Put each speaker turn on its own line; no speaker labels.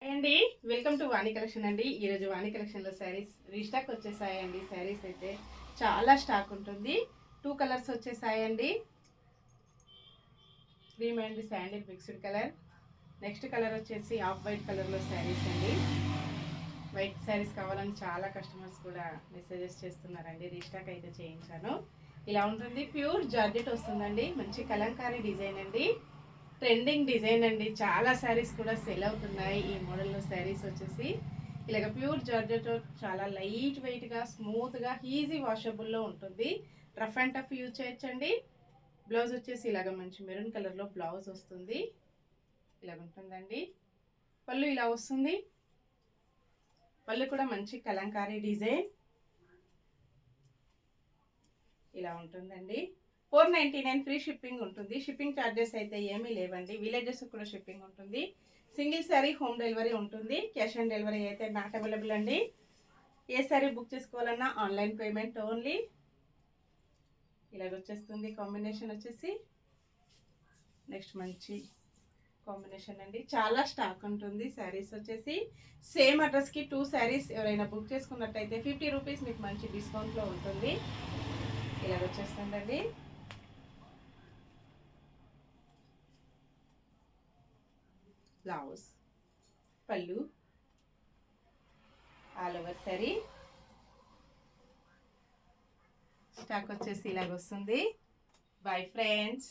అండి welcome to Vani collection అండి. ఈరోజు వాణి కలెక్షన్లో శారీస్ రీస్టాక్ వచ్చేసాయండి. శారీస్ అయితే చాలా స్టాక్ ఉంటుంది. 2 కలర్స్ వచ్చేసాయండి. Cream and sandal mixed colour. Next colour వచ్చేసి ఆఫ్ వైట్ కలర్లో శారీస్ అండి. వైట్ శారీస్ కావాలని చాలా కస్టమర్స్ కూడా మెసేజెస్ చేస్తున్నారండి. రీస్టాక్ అయితే చేయించాను. ఇలా ఉంటుంది. ప్యూర్ జార్జెట్ వస్తుందండి. మంచి కలంకారీ డిజైన్ అండి. ట్రెండింగ్ డిజైన్ అండి. చాలా శారీస్ కూడా సెల్ అవుతున్నాయి. ఈ మోడల్లో శారీస్ వచ్చేసి ఇలాగ ప్యూర్ జార్జెట్, చాలా లైట్ వెయిట్గా, స్మూత్గా, ఈజీ వాషబుల్లో ఉంటుంది. రఫ్ అండ్ టఫ్ యూజ్ చేయొచ్చండి. బ్లౌజ్ వచ్చేసి ఇలాగ మంచి మెరూన్ కలర్లో బ్లౌజ్ వస్తుంది. ఇలాగ ఉంటుందండి. పళ్ళు ఇలా వస్తుంది. పళ్ళు కూడా మంచి కలంకారీ డిజైన్ ఇలా ఉంటుందండి. 499 ఫ్రీ షిప్పింగ్ ఉంటుంది. షిప్పింగ్ ఛార్జెస్ అయితే ఏమీ లేవండి. విలేజెస్ కూడా షిప్పింగ్ ఉంటుంది. సింగిల్ శారీ హోమ్ డెలివరీ ఉంటుంది. క్యాష్ ఆన్ డెలివరీ అయితే నాట్ అవైలబుల్ అండి. ఏ శారీ బుక్ చేసుకోవాలన్నా ఆన్లైన్ పేమెంట్ ఓన్లీ. ఇలాగ వచ్చేస్తుంది. కాంబినేషన్ వచ్చేసి నెక్స్ట్ మంచి కాంబినేషన్ అండి. చాలా స్టాక్ ఉంటుంది. శారీస్ వచ్చేసి సేమ్ అడ్రస్కి 2 శారీస్ ఎవరైనా బుక్ చేసుకున్నట్టయితే 50 రూపీస్ మీకు మంచి డిస్కౌంట్లో ఉంటుంది. ఇలాగ వచ్చేస్తుందండి. బ్లౌజ్, పళ్ళు, ఆల్ ఓవర్ శారీ. స్టాక్ వచ్చేసి ఇలాగ వస్తుంది. Bye friends.